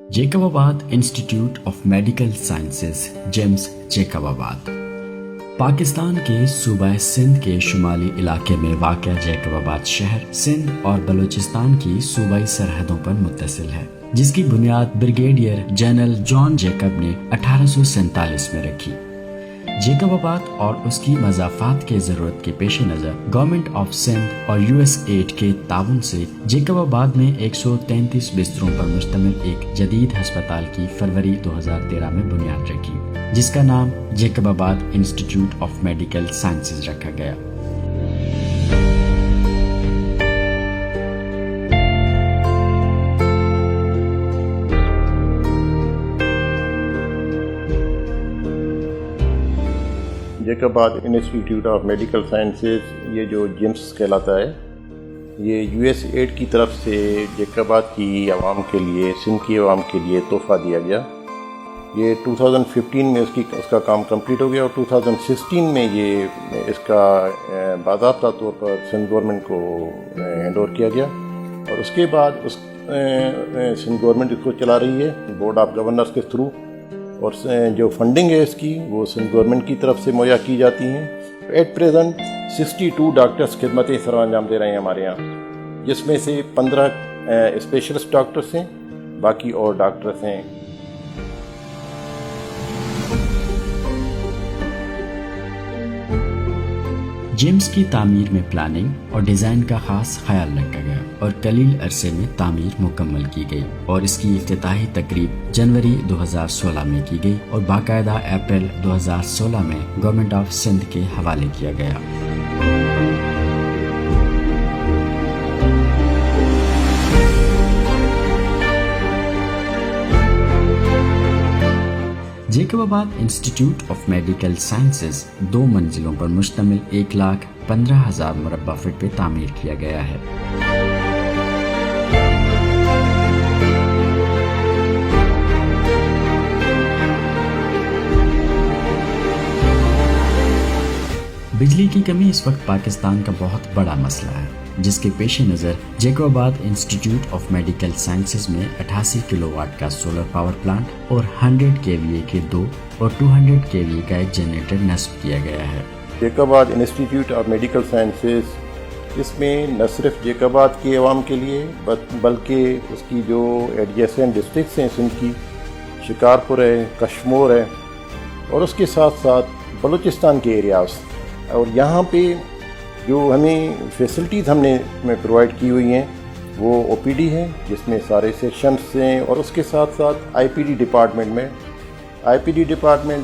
Jacobabad institute of medical sciences James Jacobabad Pakistan के सूबा सिंध के शुमाली इलाके में वाक़ जैकबाबाद शहर सिंध और बलूचिस्तान की सूबाई सरहदों पर मुत्तसिल है, जिसकी बुनियाद ब्रिगेडियर जनरल जॉन जैकब ने 1847 में रखी। जैकबाबाद और उसकी मज़ाफ़ात के ज़रूरत के पेश नज़र गवर्नमेंट ऑफ सिंध और USAID के ताउन से जैकबाबाद में 133 बिस्तरों पर मुश्तमिल एक जदीद हस्पताल की फरवरी 2013 में बुनियाद रखी, जिसका नाम Jacobabad institute of medical sciences रखा गया। Jacobabad institute of medical sciences, ये जो जिम्स कहलाता है, ये USAID की तरफ से जैकबाबाद की आवाम के लिए, सिंध की आवाम के लिए तोहफ़ा दिया गया। ये 2015 में उसका काम कंप्लीट हो गया और 2016 में ये इसका बाज़ाब्ता तौर पर सिंध गवर्नमेंट को हैंड ओवर किया गया और उसके बाद सिंध गवर्नमेंट इसको चला रही है बोर्ड ऑफ गवर्नर्स के थ्रू, और जो फंडिंग है इसकी वो सिंध गवर्नमेंट की तरफ से मुहैया की जाती हैं। एट प्रेजेंट 62 डॉक्टर्स खिदमतें सरअंजाम दे रहे हैं हमारे यहाँ, जिसमें से 15 स्पेशलिस्ट डॉक्टर्स हैं, बाकी और डॉक्टर्स हैं। जिम्स की तामीर में प्लानिंग और डिज़ाइन का खास ख्याल रखा गया और कलील अरसे में तामीर मुकम्मल की गई और इसकी इफ्तिताही तकरीब जनवरी 2016 में की गई और बाकायदा अप्रैल 2016 में गवर्नमेंट ऑफ सिंध के हवाले किया गया। Jacobabad institute of medical sciences 2 मंजिलों पर मुश्तमिल 1,15,000 मुरब्बा फीट पे तामीर किया गया है। बिजली की कमी इस वक्त पाकिस्तान का बहुत बड़ा मसला है, जिसके पेश नज़र Jacobabad institute of medical sciences में 88 किलोवाट का सोलर पावर प्लांट और 100 kVA के 2 और 200 kVA का एक जनरेटर नस्ब किया गया है। Jacobabad institute of medical sciences, इसमें न सिर्फ जैकबाबाद के अवाम के लिए बल्कि उसकी जो एडजेसेंट डिस्ट्रिक्ट्स हैं, सिंध की शिकारपुर है, कश्मोर है और उसके साथ साथ बलूचिस्तान के एरियाज़, और यहाँ पे जो हमें फैसिलिटीज़ हमने प्रोवाइड की हुई हैं वो OPD है, जिसमें सारे सेक्शंस हैं, और उसके साथ साथ IPD डिपार्टमेंट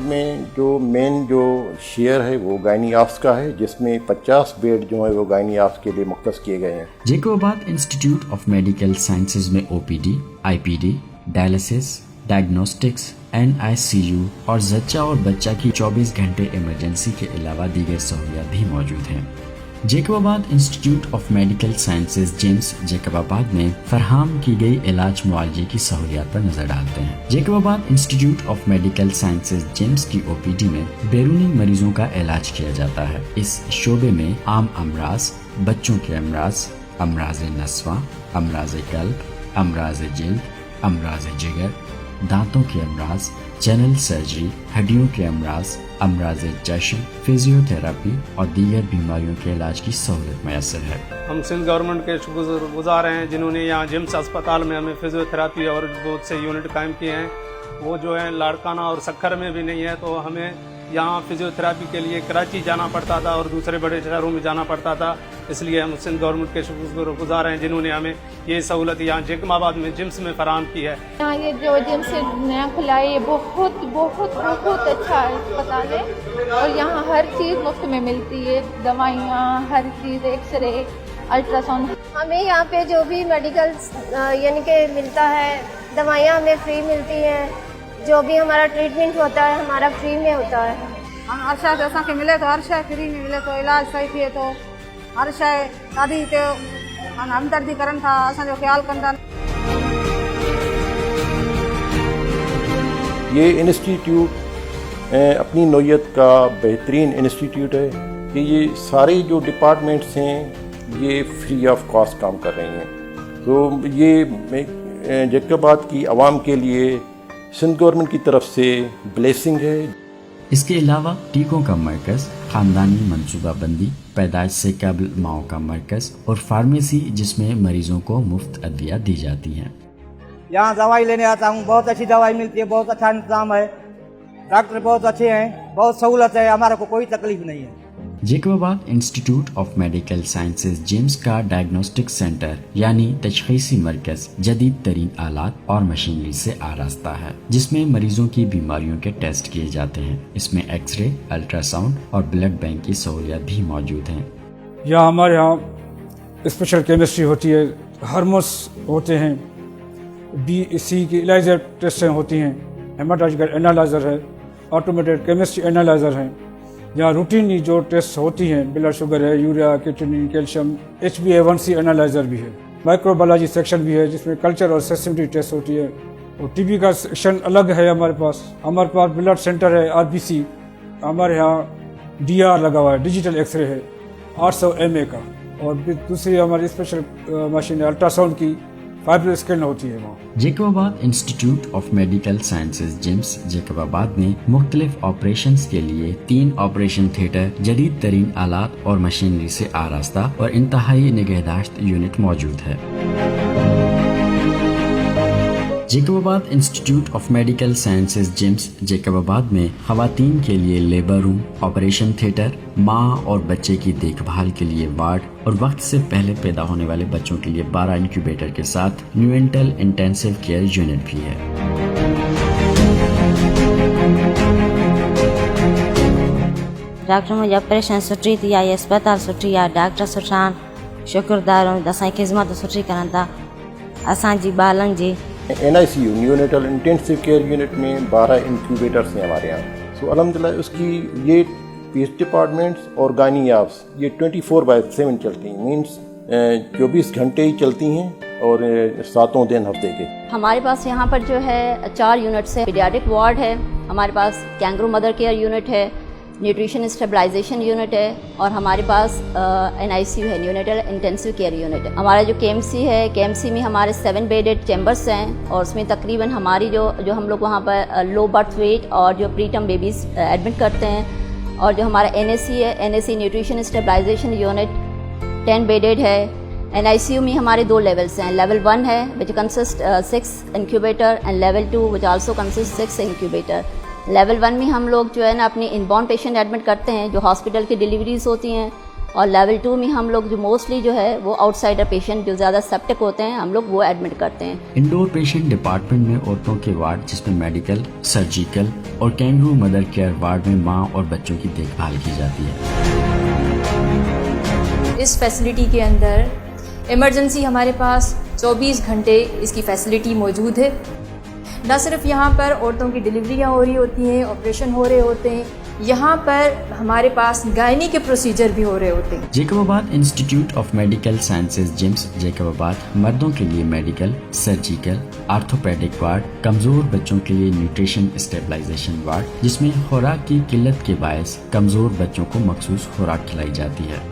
में जो मेन जो शेयर है वो गायनी ऑप्स का है, जिसमें 50 बेड जो है वो गायनी ऑप्स के लिए मुख्तस किए गए हैं। Jacobabad institute of medical sciences में OPD, IPD, dialysis, diagnostics, NICU और जच्चा और बच्चा की 24 घंटे इमरजेंसी के अलावा दीगर सहूलियात भी मौजूद हैं। Jacobabad institute of medical sciences James Jacobabad में फराहम की गई इलाज मुआलजे की सहूलियात पर नजर डालते हैं। Jacobabad institute of medical sciences James की OPD में बैरूनी मरीजों का इलाज किया जाता है। इस शोबे में आम अमराज, बच्चों के अमराज, अमराज नस्वा, अमराज कल्ब, अमराज जिल्द, अमराज जिगर, दांतों के अमराज, जनरल सर्जरी, हड्डियों के अमराज चश्म, फिजियोथेरापी और दीगर बीमारियों के इलाज की सहूलत मैसर है। हम सिंध गवर्नमेंट के शुक्रगुजार हैं जिन्होंने यहाँ जिम्स अस्पताल में हमें फिजियोथेरापी और बहुत से यूनिट कायम किए हैं। वो जो है लाड़काना और सक्खर में भी नहीं है, तो हमें यहाँ फिजियोथेरापी के लिए कराची जाना पड़ता था और दूसरे बड़े शहरों में जाना पड़ता था। इसलिए हम सिंध गवर्नमेंट के शुक्रगुजार हैं जिन्होंने हमें ये सहूलत यहाँ जैकबाबाद में जिम्स में फराहम की है। यहाँ ये जो जिम्स नया खुला है, ये बहुत बहुत बहुत अच्छा अस्पताल है और यहाँ हर चीज़ मुफ्त में मिलती है, दवाइयाँ, हर चीज़, एक्सरे, अल्ट्रासाउंड। हमें यहाँ पे जो भी मेडिकल यानी कि मिलता है, दवाइयाँ हमें फ्री मिलती हैं, जो भी हमारा ट्रीटमेंट होता है हमारा फ्री में होता है। हम हर शइ असांखे मिले तो, हर शइ फ्री में मिले तो, इलाज सही थिए तो, हर शइ ॾाढी हिते हमदर्दी करनि था, असांजो ख्यालु कनि था। ये इंस्टीट्यूट अपनी नौयत का बेहतरीन इंस्टीट्यूट है कि ये सारे जो डिपार्टमेंट्स हैं ये फ्री ऑफ कॉस्ट काम कर रहे हैं। तो ये जैकबाबाद की आवाम के लिए सिंध गवर्नमेंट की तरफ से ब्लेसिंग है। इसके अलावा टीकों का मरकज, खानदानी मनसूबाबंदी, पैदाइश से कबल माओ का मरकज और फार्मेसी जिसमें मरीजों को मुफ्त अद्विया दी जाती हैं। यहाँ दवाई लेने आता हूँ, बहुत अच्छी दवाई मिलती है, बहुत अच्छा इंतजाम है, डॉक्टर बहुत अच्छे हैं, बहुत सहूलत है, हमारे को कोई तकलीफ नहीं है। Jacobabad institute of medical sciences JIMS का डायग्नोस्टिक सेंटर यानी तशखीसी मरकज जदीद तरीन आलात और मशीनरी से आरास्ता है, जिसमें मरीजों की बीमारियों के टेस्ट किए जाते हैं। इसमें एक्सरे, अल्ट्रासाउंड और ब्लड बैंक की सहूलियत भी मौजूद हैं। यहाँ हमारे यहाँ स्पेशल केमिस्ट्री होती है, हार्मोन्स होते हैं, BC की इलाइजर टेस्टें होती हैं, हेमाटोलॉजिकल एनालाइजर है, ऑटोमेटेड केमिस्ट्री एनालाइजर है। यहाँ रूटीनली जो टेस्ट होती हैं, ब्लड शुगर है, urea, creatinine, calcium, HbA1c analyser भी है, माइक्रोबायोलॉजी सेक्शन भी है जिसमें कल्चर और सेंसिटिविटी टेस्ट होती है, और TB का सेक्शन अलग है हमारे पास ब्लड सेंटर है, RBC, हमारे यहाँ DR लगा हुआ है, डिजिटल एक्सरे है 800 mA का, और दूसरी हमारी स्पेशल मशीन है अल्ट्रासाउंड की, फाइब्रो स्कैन होती है वहाँ। Jacobabad institute of medical sciences JIMS Jacobabad में मुख्तलिफ ऑपरेशंस के लिए 3 ऑपरेशन थिएटर, जदीद तरीन आलात और मशीनरी से आरास्ता और इंतहाई निगहदाश्त यूनिट मौजूद है। Jacobabad institute of medical sciences JIMS Jacobabad में खवातीन के लिए लेबर रूम, ऑपरेशन थिएटर, माँ और बच्चे की देखभाल के लिए वार्ड और वक्त से पहले पैदा होने वाले बच्चों के लिए 12 इंक्यूबेटर के साथ न्यूएंटल इंटेंसिव केयर यूनिट भी है। डॉक्टर मुझे ऑपरेशन सुठी थी आई, अस्पताल सुठी आहे, डॉक्टर सुठा आहिनि, शुक्रदार आहियूं, असांजी ख़िदमत सुठी करनि था असांजी ॿारनि जी। NICU neonatal intensive care unit में 12 इंक्यूबेटर्स हैं हमारे यहाँ। सो अल्हम्दुलिल्लाह उसकी ये पीएच डिपार्टमेंट्स और गायनियाब्स ये 24/7 चलती हैं, मीन्स 24 घंटे ही चलती हैं और 7 दिन हफ्ते के। हमारे पास यहाँ पर जो है 4 यूनिट्स है, पीडियाट्रिक वार्ड है, हमारे पास कैंगरू मदर केयर यूनिट है, न्यूट्रिशन स्टेबलाइजेशन यूनिट है, और हमारे पास NICU है, न्यूनेटल इंटेंसिव केयर यूनिट है। हमारा जो KMC है, KMC में हमारे 7 बेडेड चैम्बर्स हैं, और उसमें तकरीबन हमारी जो हम लोग वहाँ पर लो बर्थ वेट और जो प्रीटर्म बेबीज़ एडमिट करते हैं। और जो हमारा NAC है, NAC nutrition stabilisation unit 10 bedded है। NICU में हमारे 2 लेवल्स हैं, लेवल 1 है which consist 6 incubator and level 2 which also consist 6 incubator. Level 1 में हम लोग जो है ना अपने इनबॉर्न पेशेंट एडमिट करते हैं जो हॉस्पिटल की डिलीवरीज होती हैं, और लेवल 2 में हम लोग जो मोस्टली जो है वो आउटसाइडर पेशेंट जो ज़्यादा सेप्टिक होते हैं हम लोग वो एडमिट करते हैं। इंडोर पेशेंट डिपार्टमेंट में औरतों के वार्ड जिसमें मेडिकल, सर्जिकल और कैंगरू मदर केयर वार्ड में माँ और बच्चों की देखभाल की जाती है। इस फैसिलिटी के अंदर इमरजेंसी हमारे पास 24 घंटे इसकी फैसिलिटी मौजूद है। न सिर्फ यहाँ पर औरतों की डिलीवरियाँ हो रही होती हैं, ऑपरेशन हो रहे होते हैं, यहाँ पर हमारे पास गायनी के प्रोसीजर भी हो रहे होते हैं। Jacobabad institute of medical sciences JIMS Jacobabad मर्दों के लिए मेडिकल, सर्जिकल, आर्थोपेडिक वार्ड, कमजोर बच्चों के लिए न्यूट्रिशन स्टेबलाइजेशन वार्ड जिसमें खुराक की किल्लत के बायस कमजोर बच्चों को मखसूस खुराक खिलाई जाती है।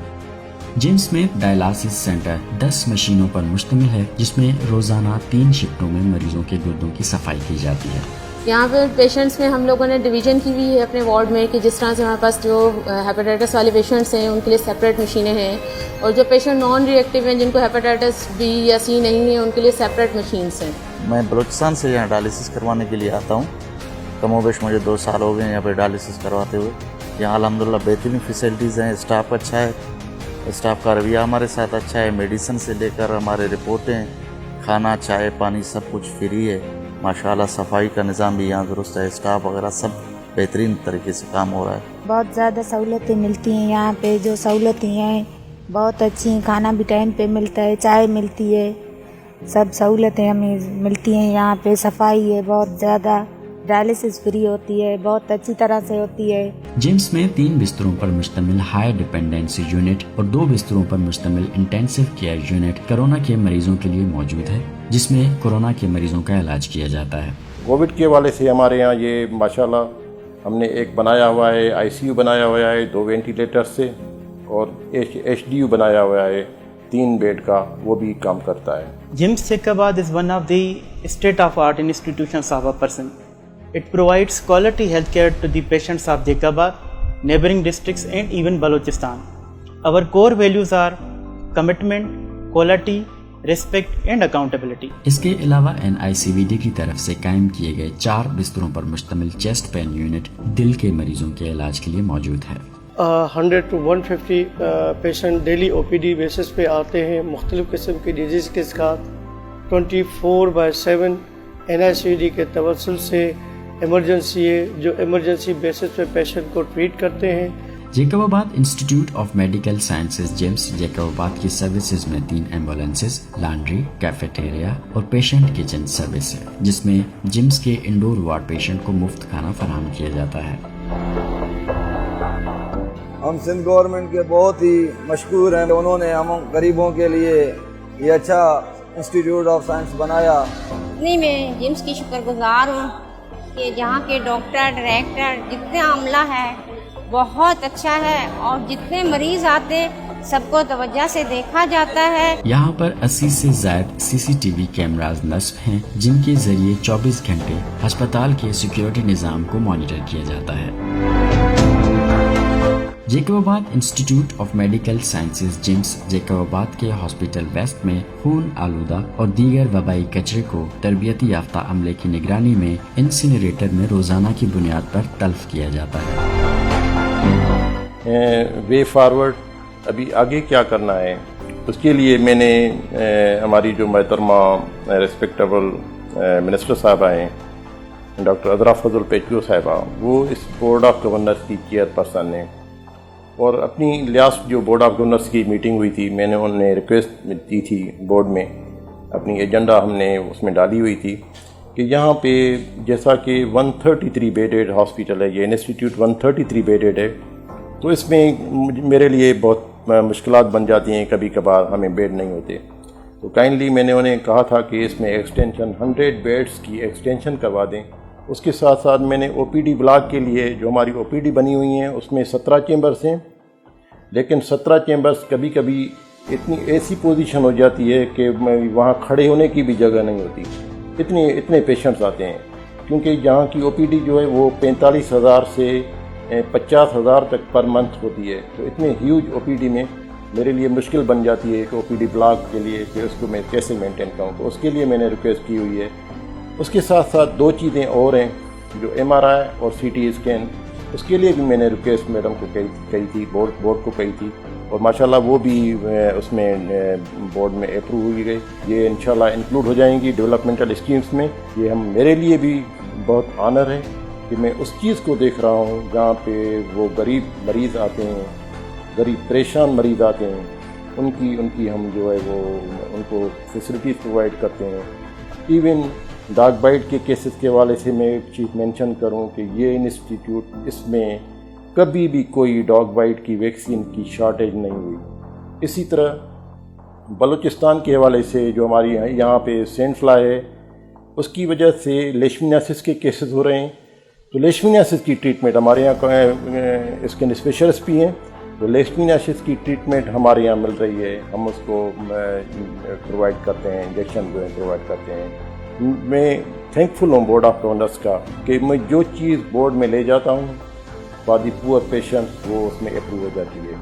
जिम्स में डायलिसिस सेंटर 10 मशीनों पर मुश्तमिल है जिसमें रोजाना 3 शिफ्टों में मरीजों के गुर्दों की सफाई की जाती है। यहाँ पे पेशेंट्स में हम लोगों ने डिवीजन की हुई है अपने वार्ड में कि जिस तरह से हमारे पास जो हेपेटाइटिस वाले पेशेंट्स हैं उनके लिए सेपरेट मशीनें हैं, और जो पेशेंट नॉन रिएक्टिव हैं जिनको हेपेटाइटिस B या C नहीं है उनके लिए सेपरेट मशीन्स हैं। मैं बलूचिस्तान से यहाँ डायलिसिस करवाने के लिए आता हूँ, कमोबेश मुझे 2 साल हो गए यहाँ पे डायलिसिस करवाते हुए। यहाँ अल्हम्दुलिल्लाह बेहतरीन फैसिलिटीज़ हैं, स्टाफ अच्छा है, स्टाफ का रवैया हमारे साथ अच्छा है, मेडिसिन से लेकर हमारे रिपोर्टें, खाना, चाय, पानी सब कुछ फ्री है माशाल्लाह। सफाई का निज़ाम भी यहाँ दुरुस्त है, स्टाफ वगैरह सब बेहतरीन तरीके से काम हो रहा है। बहुत ज़्यादा सहूलतें मिलती हैं यहाँ पे, जो सहूलतें हैं बहुत अच्छी हैं, खाना भी टाइम पे मिलता है, चाय मिलती है, सब सहूलतें हमें मिलती हैं यहाँ पे। सफाई है बहुत ज़्यादा, डायलिसिस फ्री होती है, बहुत अच्छी तरह से होती है। जिम्स में 3 बिस्तरों पर मुश्तमिल हाई डिपेंडेंसी यूनिट और 2 बिस्तरों पर मुश्तमिल इंटेंसिव केयर यूनिट कोरोना के मरीजों के लिए मौजूद है जिसमें कोरोना के मरीजों का इलाज किया जाता है। कोविड के हवाले से हमारे यहाँ ये माशाल्लाह हमने एक बनाया हुआ है, ICU बनाया हुआ है 2 वेंटिलेटर से, और HDU बनाया हुआ है 3 بیڈ کا وہ بھی کام کرتا ہے. JIMS Jacobabad is one of the state-of-art institutions of a person. It provides quality healthcare to the patients of Jacobabad, neighboring districts and even Balochistan. Our core values are commitment, quality, respect and accountability. इसके अलावा NICVD की तरफ से कायम किए गए 4 बिस्तरों पर मुश्तमिल चेस्ट पेन यूनिट दिल के मरीजों के इलाज के लिए मौजूद है. 100 to 150 patient daily OPD basis पे आते हैं मुख्तलिफ़ किस्म की डिजीज़ के साथ. 24/7 NICVD के तवस्सुल से एमरजेंसी है जो एमरजेंसी बेसिस पे पेशेंट को ट्रीट करते हैं. Jacobabad institute of medical sciences JIMS Jacobabad की सर्विसेज में 3 एम्बुलेंसेज, लॉन्ड्री, कैफेटेरिया और पेशेंट किचन सर्विस है, जिसमें JIMS के इंडोर वार्ड पेशेंट को मुफ्त खाना फराहम किया जाता है. हम सिंध गवर्नमेंट के बहुत ही मशकूर हैं. उन्होंने हम गरीबों के लिए ये अच्छा इंस्टीट्यूट ऑफ साइंस बनाया. नहीं, मैं JIMS की शुक्रगुजार हूँ कि यहाँ के डॉक्टर, डायरेक्टर, जितने अमला है बहुत अच्छा है और जितने मरीज आते सबको तवज्जो से देखा जाता है. यहाँ पर 80 से ज़ायद CCTV कैमराज नस्ब हैं, जिनके जरिए 24 घंटे अस्पताल के सिक्योरिटी निज़ाम को मॉनिटर किया जाता है. Jacobabad institute of medical sciences JIMS Jacobabad के हॉस्पिटल वेस्ट में खून आलूदा और दीगर वबाई कचरे को तरबियती याफ्ता अमले की निगरानी में इंसिनरेटर में रोजाना की बुनियाद पर तल्फ किया जाता है. वे फॉरवर्ड अभी आगे क्या करना है उसके लिए मैंने हमारी जो मोहतरमा रिस्पेक्टेबल मिनिस्टर साहब आए डॉक्टर अदरा फजल पेचो साहिबा, वो इस बोर्ड ऑफ गवर्नर्स की चेयरपर्सन हैं और अपनी लास्ट जो बोर्ड ऑफ गवर्नर्स की मीटिंग हुई थी मैंने उन्हें रिक्वेस्ट दी थी बोर्ड में, अपनी एजेंडा हमने उसमें डाली हुई थी कि यहाँ पे जैसा कि 133 बेडेड हॉस्पिटल है, ये इंस्टीट्यूट 133 बेडेड है, तो इसमें मेरे लिए बहुत मुश्किलात बन जाती हैं, कभी कभार हमें बेड नहीं होते. तो काइंडली मैंने उन्हें कहा था कि इसमें एक्सटेंशन 100 बेड्स की एक्सटेंशन करवा दें. उसके साथ साथ मैंने OPD ब्लॉक के लिए जो हमारी OPD बनी हुई हैं उसमें 17 चेंबर्स हैं, लेकिन 17 चेंबर्स कभी कभी इतनी ऐसी पोजीशन हो जाती है कि वहाँ खड़े होने की भी जगह नहीं होती, इतने पेशेंट्स आते हैं. क्योंकि यहाँ की OPD जो है वो 45,000 से 50,000 तक पर मंथ होती है. तो इतने ह्यूज OPD में मेरे लिए मुश्किल बन जाती है कि OPD ब्लॉक के लिए कि उसको मैं कैसे मेंटेन करूँ. तो उसके लिए मैंने रिक्वेस्ट की हुई है. उसके साथ साथ 2 चीज़ें और हैं जो MRI और CT स्कैन, उसके लिए भी मैंने रिक्वेस्ट मैडम को कही थी, बोर्ड को कही थी और माशाल्लाह वो भी उसमें बोर्ड में अप्रूव हुई गई. ये इंशाल्लाह इंक्लूड हो जाएंगी डेवलपमेंटल स्कीम्स में. ये मेरे लिए भी बहुत ऑनर है कि मैं उस चीज़ को देख रहा हूँ जहाँ पे वो गरीब मरीज़ आते हैं, गरीब परेशान मरीज़ आते हैं, उनकी हम जो है वो उनको फैसिलिटीज़ प्रोवाइड करते हैं. इवन डॉग बाइट के केसेस के हवाले से मैं एक चीज़ मेंशन करूं कि ये इंस्टीट्यूट इसमें कभी भी कोई डॉग बाइट की वैक्सीन की शॉर्टेज नहीं हुई. इसी तरह बलूचिस्तान के हवाले से जो हमारी यहाँ पे सेंट फ्लाई है उसकी वजह से लेशमियासिस के केसेस हो रहे हैं. तो लेशमियासिस की ट्रीटमेंट हमारे यहाँ स्किन स्पेशलिस्ट भी हैं, तो लेशमियासिस की ट्रीटमेंट हमारे यहाँ मिल रही है, हम उसको प्रोवाइड करते हैं, इंजेक्शन जो है प्रोवाइड करते हैं. मैं थैंकफुल हूँ बोर्ड ऑफ गवर्नर्स का कि मैं जो चीज़ बोर्ड में ले जाता हूँ फॉर द पुअर पेशेंट वो उसमें अप्रूव हो जाती है.